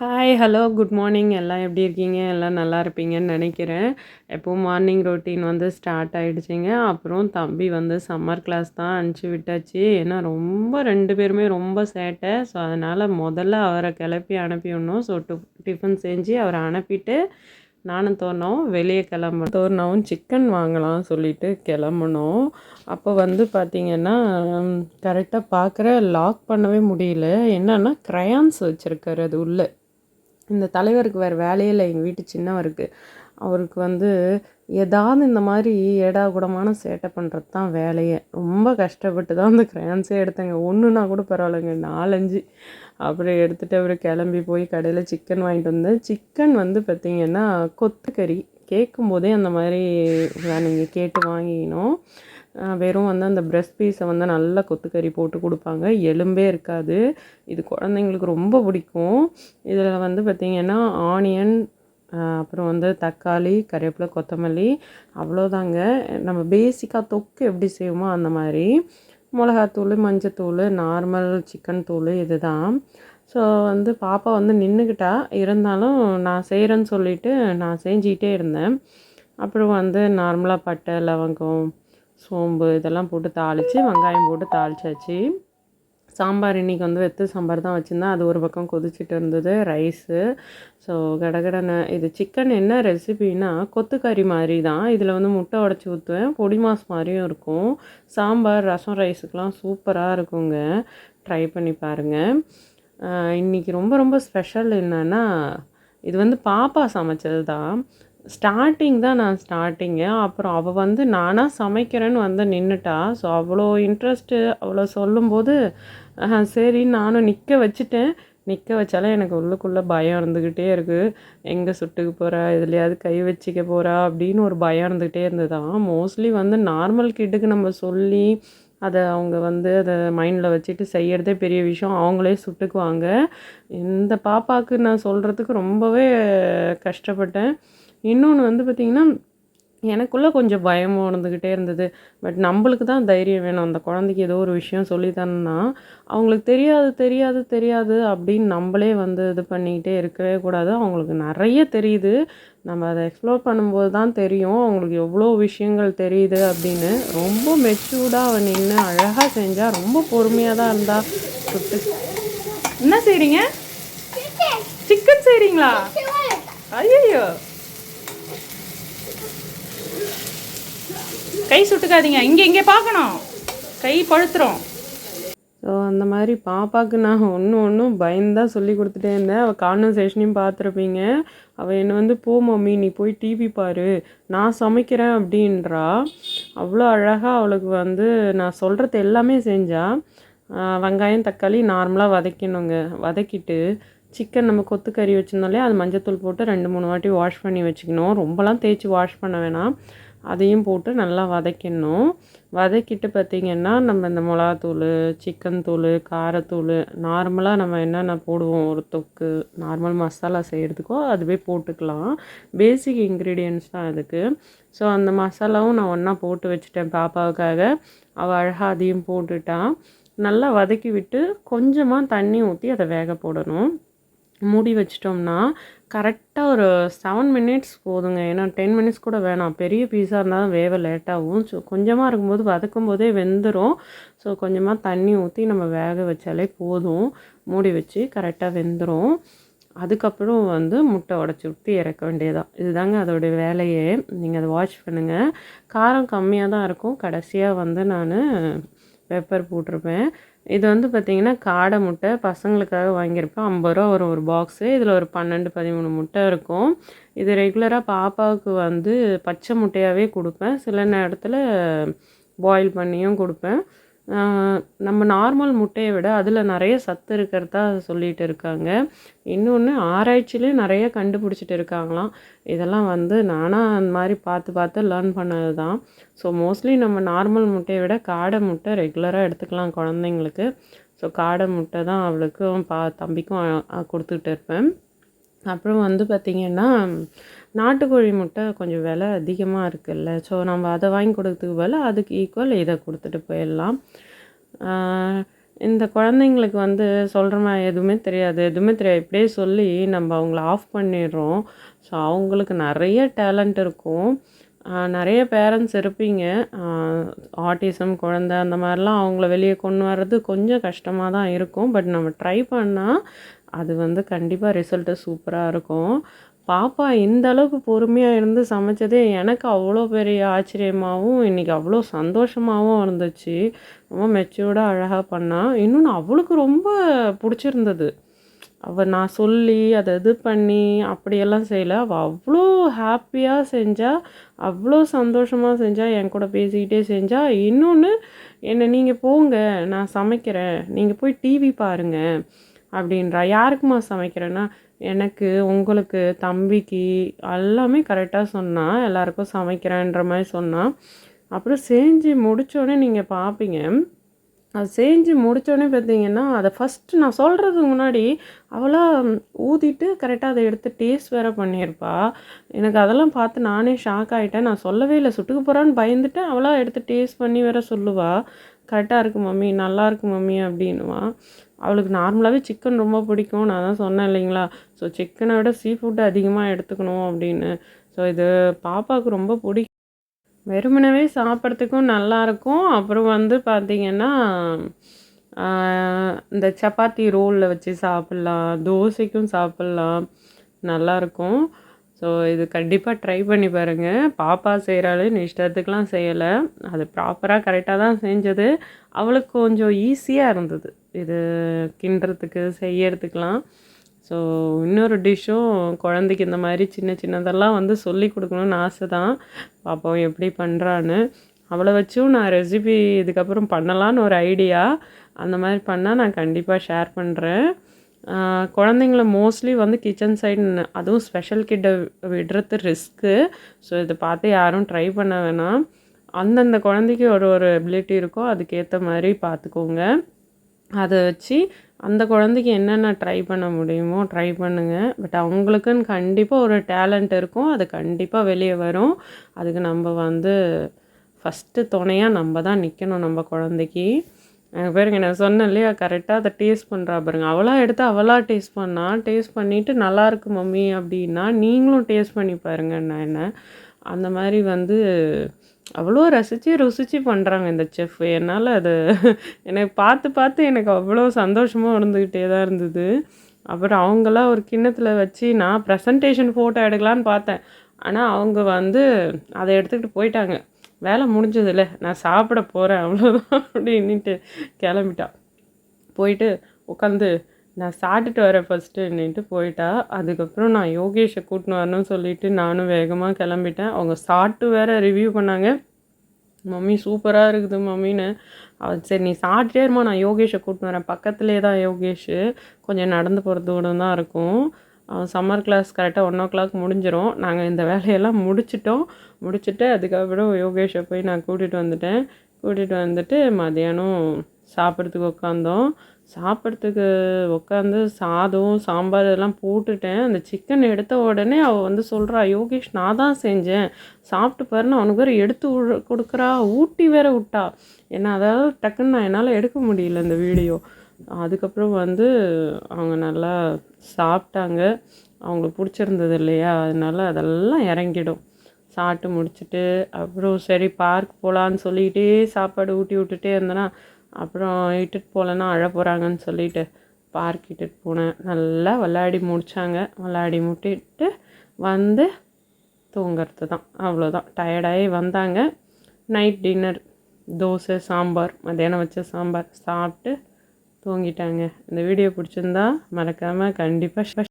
Hi, hello, good morning. எல்லாம் எப்படி இருக்கீங்க? எல்லாம் நல்லா இருப்பீங்கன்னு நினைக்கிறேன். எப்பவும் மார்னிங் ரொட்டீன் வந்து ஸ்டார்ட் ஆகிடுச்சிங்க. அப்புறம் தம்பி வந்து சம்மர் கிளாஸ் தான் அனுப்பிச்சி விட்டாச்சு. ஏன்னா ரொம்ப 2 பேருமே ரொம்ப சேட்டை. ஸோ அதனால் முதல்ல அவரை கிளப்பி அனுப்பி விடணும். ஸோ டிஃபன் செஞ்சு அவரை அனுப்பிட்டு நானும் தோரணாவும் வெளியே கிளம்பணும். தோரணாவும் சிக்கன் வாங்கலாம் சொல்லிட்டு கிளம்புனோம். அப்போ வந்து பார்த்திங்கன்னா கரெக்டாக பார்க்குற லாக் பண்ணவே முடியல. என்னன்னா க்ரையான்ஸ் வச்சுருக்காரு அது உள்ளே. இந்த தலைவருக்கு வேறு வேலையே இல்லை, எங்கள் வீட்டு சின்னவருக்கு. அவருக்கு வந்து ஏதாவது இந்த மாதிரி ஏடாகூடமான சேட்டை பண்ணுறது தான் வேலையே. ரொம்ப கஷ்டப்பட்டு தான் அந்த க்ரையான்ஸே எடுத்தேங்க. ஒன்றுனா கூட பரவாயில்லைங்க, 4-5 அப்புறம் எடுத்துகிட்டு அவர் கிளம்பி போய் கடையில் சிக்கன் வாங்கிட்டு வந்தேன். சிக்கன் வந்து பார்த்திங்கன்னா கொத்துக்கறி கேட்கும்போதே அந்த மாதிரி நீங்கள் கேட்டு வாங்கிக்கணும். வெறும் வந்து அந்த பிரெஸ்ட் பீஸை வந்து நல்லா கொத்துக்கறி போட்டு கொடுப்பாங்க, எலும்பே இருக்காது. இது குழந்தைங்களுக்கு ரொம்ப பிடிக்கும். இதில் வந்து பார்த்திங்கன்னா ஆனியன், அப்புறம் வந்து தக்காளி, கருவேப்பிலை, கொத்தமல்லி, அவ்வளோதாங்க. நம்ம பேசிக்காக தொக்கு எப்படி செய்வோமோ அந்த மாதிரி மிளகாத்தூள், மஞ்சத்தூள், நார்மல் சிக்கன் தூள் இது தான். ஸோ வந்து பாப்பா வந்து நின்றுக்கிட்டா, இருந்தாலும் நான் செய்கிறேன்னு சொல்லிவிட்டு நான் செஞ்சிக்கிட்டே இருந்தேன். அப்புறம் வந்து நார்மலாக பட்டை, லவங்கம், சோம்பு இதெல்லாம் போட்டு தாளித்து வெங்காயம் போட்டு தாளிச்சாச்சு. சாம்பார் இன்றைக்கி வந்து வெத்து சாம்பார் தான் வச்சுருந்தேன். அது ஒரு பக்கம் கொதிச்சுட்டு இருந்தது. ரைஸு. ஸோ கடகடன்னு இது சிக்கன் என்ன ரெசிபின்னா கொத்துக்கறி மாதிரி தான். இதில் வந்து முட்டை உடச்சி ஊற்றுவேன், பொடி மாஸ் மாதிரியும் இருக்கும். சாம்பார், ரசம், ரைஸுக்கெலாம் சூப்பராக இருக்குங்க. ட்ரை பண்ணி பாருங்கள். இன்றைக்கி ரொம்ப ரொம்ப ஸ்பெஷல் என்னென்னா, இது வந்து பாப்பா சமைச்சது தான். ஸ்டார்டிங் தான் நான் ஸ்டார்டிங்கு. அப்புறம் அவள் வந்து நானாக சமைக்கிறேன்னு வந்து நின்றுட்டா. ஸோ அவ்வளோ இன்ட்ரெஸ்ட்டு அவ்வளோ சொல்லும்போது சரின்னு நானும் நிற்க வச்சுட்டேன். நிற்க வச்சாலும் எனக்கு உள்ளுக்குள்ளே பயம் இருந்துக்கிட்டே இருக்குது. எங்கே சுட்டுக்க போகிறா, எதுலையாவது கை வச்சிக்க போகிறா அப்படின்னு ஒரு பயம் இருந்துக்கிட்டே இருந்ததுதான். மோஸ்ட்லி வந்து நார்மல் கிட்டுக்கு நம்ம சொல்லி அதை அவங்க வந்து அதை மைண்டில் வச்சுட்டு செய்கிறதே பெரிய விஷயம். அவங்களே சுட்டுக்குவாங்க. இந்த பாப்பாவுக்கு நான் சொல்கிறதுக்கு ரொம்பவே கஷ்டப்பட்டேன். இன்னொன்று வந்து பார்த்திங்கன்னா, எனக்குள்ளே கொஞ்சம் பயமும் இருந்துக்கிட்டே இருந்தது. பட் நம்மளுக்கு தான் தைரியம் வேணும். அந்த குழந்தைக்கு ஏதோ ஒரு விஷயம் சொல்லித்தரணும்னா, அவங்களுக்கு தெரியாது தெரியாது தெரியாது அப்படின்னு நம்மளே வந்து இது பண்ணிக்கிட்டே இருக்கவே கூடாது. அவங்களுக்கு நிறைய தெரியுது. நம்ம அதை எக்ஸ்ப்ளோர் பண்ணும்போது தான் தெரியும் அவங்களுக்கு எவ்வளோ விஷயங்கள் தெரியுது அப்படின்னு. ரொம்ப மெச்சூர்டாக அவள் நின்று அழகாக செஞ்சால், ரொம்ப பொறுமையாக தான் இருந்தா. சுட்டு என்ன செய்கிறீங்க? சிக்கன் செய்கிறீங்களா? ஐயோ, கை சுட்டுக்காதீங்க, இங்கே பார்க்கணும், கை பழுத்துரும். ஸோ அந்த மாதிரி பாப்பாவுக்கு நான் ஒன்றும் பயந்தான் சொல்லி கொடுத்துட்டே இருந்தேன். அவள் கான்வர்சேஷனையும் பார்த்துருப்பீங்க. அவள் என்னை வந்து போ மம்மி, நீ போய் டிவி பாரு, நான் சமைக்கிறேன் அப்படின்றா. அவ்வளோ அழகாக அவளுக்கு வந்து நான் சொல்கிறது எல்லாமே செஞ்சாள். வெங்காயம், தக்காளி நார்மலாக வதக்கணுங்க. வதக்கிட்டு சிக்கன் நம்ம கொத்துக்கறி வச்சுருந்தாலே அது மஞ்சத்தூள் போட்டு 2-3 வாட்டி வாஷ் பண்ணி வச்சுக்கணும். ரொம்பலாம் தேய்ச்சி வாஷ் பண்ண வேணாம். அதையும் போட்டு நல்லா வதக்கிடணும். வதக்கிட்டு பார்த்திங்கன்னா, நம்ம இந்த மிளகாத்தூள், சிக்கன் தூள், காரத்தூள், நார்மலாக நம்ம என்னென்ன போடுவோம் ஒரு தொக்கு நார்மல் மசாலா செய்கிறதுக்கோ அதுவே போட்டுக்கலாம். பேசிக் இன்க்ரீடியன்ட்ஸ் தான் அதுக்கு. ஸோ அந்த மசாலாவும் நான் ஒன்றா போட்டு வச்சுட்டேன் பாப்பாவுக்காக. அவள் அழகாக அதையும் போட்டுட்டா. நல்லா வதக்கி விட்டு கொஞ்சமாக தண்ணி ஊற்றி அதை வேக போடணும். மூடி வச்சிட்டோம்னா கரெக்டாக ஒரு 7 மினிட்ஸ் போதுங்க. ஏன்னா 10 மினிட்ஸ் கூட வேணாம். பெரிய பீஸாக இருந்தால் தான் வேக லேட்டாகும். ஸோ கொஞ்சமாக இருக்கும்போது வதக்கும் போதே வெந்துடும். ஸோ கொஞ்சமாக தண்ணி ஊற்றி நம்ம வேக வச்சாலே போதும். மூடி வச்சு கரெக்டாக வெந்துடும். அதுக்கப்புறம் வந்து முட்டை உடச்சி ஊற்றி இறக்க வேண்டியதான். இதுதாங்க அதோடைய வேலையே. நீங்கள் அதை வாட்ச் பண்ணுங்கள். காரம் கம்மியாக தான் இருக்கும். கடைசியாக வந்து நான் பெப்பர் போட்டிருப்பேன். இது வந்து பார்த்திங்கன்னா காடை முட்டை பசங்களுக்காக வாங்கியிருப்பேன். 50 ரூபா வரும் ஒரு பாக்ஸு. இதில் ஒரு 12-13 முட்டை இருக்கும். இது ரெகுலராக பாப்பாவுக்கு வந்து பச்சை முட்டையாகவே கொடுப்பேன். சில நேரத்தில் பாயில் பண்ணியும் கொடுப்பேன். நம்ம நார்மல் முட்டையை விட அதில் நிறைய சத்து இருக்கிறதா சொல்லிகிட்டு இருக்காங்க. இன்னொன்று ஆராய்ச்சியிலே நிறைய கண்டுபிடிச்சிட்டு இருக்காங்களாம். இதெல்லாம் வந்து நானாக அந்த மாதிரி பார்த்து லேர்ன் பண்ணது தான். ஸோ மோஸ்ட்லி நம்ம நார்மல் முட்டையை விட காடை முட்டை ரெகுலராக எடுத்துக்கலாம் குழந்தைங்களுக்கு. ஸோ காடை முட்டை தான் அவளுக்கும் தம்பிக்கும் கொடுத்துக்கிட்டு இருப்பேன். அப்புறம் வந்து பார்த்திங்கன்னா, நாட்டுக்கோழி முட்டை கொஞ்சம் விலை அதிகமாக இருக்குல்ல. ஸோ நம்ம அதை வாங்கி கொடுக்கறதுக்கு பதிலாக அதுக்கு ஈக்குவல் இதை கொடுத்துட்டு போயிடலாம். இந்த குழந்தைங்களுக்கு வந்து சொல்கிற மாதிரி எதுவுமே தெரியாது இப்படியே சொல்லி நம்ம அவங்கள ஆஃப் பண்ணிடுறோம். ஸோ அவங்களுக்கு நிறைய டேலண்ட் இருக்கும். நிறைய பேரண்ட்ஸ் இருப்பீங்க. ஆட்டிசம் குழந்தை அந்த மாதிரிலாம் அவங்கள வெளியே கொண்டு வர்றது கொஞ்சம் கஷ்டமாக தான் இருக்கும். பட் நம்ம ட்ரை பண்ணால் அது வந்து கண்டிப்பாக ரிசல்ட்டு சூப்பராக இருக்கும். பாப்பா இந்த அளவுக்கு பொறுமையாக இருந்து சமைச்சதே எனக்கு அவ்வளோ பெரிய ஆச்சரியமாகவும் இன்றைக்கி அவ்வளோ சந்தோஷமாகவும் இருந்துச்சு. ரொம்ப மெச்சூர்டாக அழகாக பண்ணா. இன்னொன்று அவளுக்கு ரொம்ப பிடிச்சிருந்தது. அவள் நான் சொல்லி அதை இது பண்ணி அப்படியெல்லாம் செய்யலை. அவள் அவ்வளோ ஹாப்பியாக செஞ்சா, அவ்வளோ சந்தோஷமாக செஞ்சா, என் கூட பேசிக்கிட்டே செஞ்சா. இன்னொன்று என்னை நீங்கள் போங்க நான் சமைக்கிறேன், நீங்கள் போய் டிவி பாருங்கள் அப்படின்றா. யாருக்குமா சமைக்கிறேன்னா, எனக்கு, உங்களுக்கு, தம்பிக்கு எல்லாமே கரெக்டாக சொன்னான். எல்லாருக்கும் சமைக்கிறேன்ற மாதிரி சொன்னான். அப்புறம் செஞ்சு முடித்தோடனே நீங்கள் பார்ப்பீங்க. அது செஞ்சு முடித்தோடனே பார்த்தீங்கன்னா, அதை ஃபஸ்ட்டு நான் சொல்கிறதுக்கு முன்னாடி அவளாக ஊதிட்டு கரெக்டாக அதை எடுத்து டேஸ்ட் வேறு பண்ணியிருப்பா. எனக்கு அதெல்லாம் பார்த்து நானே ஷாக் ஆகிட்டேன். நான் சொல்லவே இல்லை, சுட்டுக்க போகிறான்னு பயந்துட்டு அவளாக எடுத்து டேஸ்ட் பண்ணி வேறு சொல்லுவா. கரெக்டாக இருக்குது மம்மி, நல்லாயிருக்கு மம்மி அப்படின்னுவா. அவளுக்கு நார்மலாகவே சிக்கன் ரொம்ப பிடிக்கும். நான் தான் சொன்னேன் இல்லைங்களா, ஸோ சிக்கனை விட சீ ஃபுட்டு அதிகமாக எடுத்துக்கணும் அப்படின்னு. ஸோ இது பாப்பாவுக்கு ரொம்ப பிடிக்கும். வெறுமனவே சாப்பிட்றதுக்கும் நல்லாயிருக்கும். அப்புறம் வந்து பார்த்திங்கன்னா, இந்த சப்பாத்தி ரோலில் வச்சு சாப்பிட்லாம், தோசைக்கும் சாப்பிட்லாம், நல்லாயிருக்கும். ஸோ இது கண்டிப்பாக ட்ரை பண்ணி பாருங்கள். பாப்பா செய்கிறாளுன்னு இஷ்டத்துக்குலாம் செய்யலை, அது ப்ராப்பராக கரெக்டாக தான் செஞ்சது. அவளுக்கு கொஞ்சம் ஈஸியாக இருந்தது இது கிண்டுறதுக்கு செய்யறதுக்கெலாம். ஸோ இன்னொரு டிஷ்ஷும் குழந்தைக்கு இந்த மாதிரி சின்ன சின்னதெல்லாம் வந்து சொல்லி கொடுக்கணுன்னு ஆசை தான். பாப்பாவும் எப்படி பண்ணுறான்னு. அவளை வச்சும் நான் ரெசிபி இதுக்கப்புறம் பண்ணலான்னு ஒரு ஐடியா. அந்த மாதிரி பண்ணால் நான் கண்டிப்பாக ஷேர் பண்ணுறேன். குழந்தைங்கள மோஸ்ட்லி வந்து கிச்சன் சைடு, அதுவும் ஸ்பெஷல் கிட்ட விடுறது ரிஸ்க்கு. ஸோ இதை பார்த்து யாரும் ட்ரை பண்ண வேணாம். அந்தந்த குழந்தைக்கு ஒரு ஒரு எபிலிட்டி இருக்கோ அதுக்கேற்ற மாதிரி பார்த்துக்கோங்க. அதை வச்சு அந்த குழந்தைக்கு என்னென்ன ட்ரை பண்ண முடியுமோ ட்ரை பண்ணுங்கள். பட் அவங்களுக்குன்னு கண்டிப்பாக ஒரு டேலண்ட் இருக்கும், அது கண்டிப்பாக வெளியே வரும். அதுக்கு நம்ம வந்து ஃபஸ்ட்டு துணையாக நம்ம தான் நிற்கணும் நம்ம குழந்தைக்கு. பாருங்க, நான் சொன்னேன் இல்லையா, கரெக்டாக அதை டேஸ்ட் பண்ணுறா பாருங்க. அவளாக எடுத்து அவளாக டேஸ்ட் பண்ணால், டேஸ்ட் பண்ணிவிட்டு நல்லாயிருக்கு மம்மி அப்படின்னா நீங்களும் டேஸ்ட் பண்ணி பாருங்கள். நான் என்ன அந்த மாதிரி வந்து அவ்வளோ ருசித்து பண்ணுறாங்க இந்த செஃப். என்னால் அது எனக்கு பார்த்து பார்த்து எனக்கு அவ்வளோ சந்தோஷமாக இருந்துக்கிட்டே தான் இருந்தது. அப்புறம் அவங்களாம் ஒரு கிண்ணத்தில் வச்சு நான் ப்ரெசன்டேஷன் ஃபோட்டோ எடுக்கலான்னு பார்த்தேன். ஆனால் அவங்க வந்து அதை எடுத்துக்கிட்டு போயிட்டாங்க. வேலை முடிஞ்சதில்ல, நான் சாப்பிட போகிறேன் அவ்வளோதான் அப்படின்ட்டு கிளம்பிட்டா. போயிட்டு உட்காந்து நான் சாப்பிட்டுட்டு வரேன் ஃபஸ்ட்டுன்னுட்டு போயிட்டா. அதுக்கப்புறம் நான் யோகேஷை கூட்டின்னு வரணும்னு சொல்லிவிட்டு நானும் வேகமாக கிளம்பிட்டேன். அவங்க சாப்பிட்டு வேறு ரிவ்யூ பண்ணாங்க, மம்மி சூப்பராக இருக்குது மம்மின்னு. சரி நீ சாப்பிட்டே இருமா, நான் யோகேஷை கூட்டின்னு வரேன். பக்கத்துலேயே தான் யோகேஷு, கொஞ்சம் நடந்து போகிற தூரம் தான் இருக்கும். சம்மர் கிளாஸ் கரெக்டாக 1:00 முடிஞ்சிடும். நாங்கள் இந்த வேலையெல்லாம் முடிச்சுட்டு அதுக்கப்புறம் யோகேஷை போய் நான் கூட்டிகிட்டு வந்துட்டு மதியானம் சாப்பிட்றதுக்கு உட்காந்தோம். சாப்பிட்றதுக்கு உட்காந்து சாதம் சாம்பார் இதெல்லாம் போட்டுட்டேன். அந்த சிக்கன் எடுத்த உடனே அவள் வந்து சொல்கிறா, யோகேஷ் நான் தான் செஞ்சேன், சாப்பிட்டு பாருன்னு அவனுக்கு வேறு எடுத்து கொடுக்குறா, ஊட்டி வேற விட்டா. ஏன்னா அதாவது டக்குன்னு நான் என்னால் எடுக்க முடியல இந்த வீடியோ. அதுக்கப்புறம் வந்து அவங்க நல்லா சாப்பிட்டாங்க. அவங்களுக்கு பிடிச்சிருந்தது இல்லையா, அதனால அதெல்லாம் இறங்கிடும். சாப்பிட்டு முடிச்சுட்டு அப்புறம் சரி பார்க் போகலான்னு சொல்லிக்கிட்டே சாப்பாடு ஊட்டி விட்டுட்டே இருந்தேன்னா, அப்புறம் இட்டுட்டு போகலன்னா அழ போகிறாங்கன்னு சொல்லிவிட்டு பார்க் இட்டுட்டு போனேன். நல்லா விளையாடி முட்டிட்டு வந்து தூங்கிறது தான், அவ்வளோதான். டயர்டாகி வந்தாங்க. நைட் டின்னர் தோசை சாம்பார், மத்தியானம் வச்ச சாம்பார் சாப்பிட்டு தூங்கிட்டாங்க. இந்த வீடியோ பிடிச்சிருந்தா மறக்காமல் கண்டிப்பாக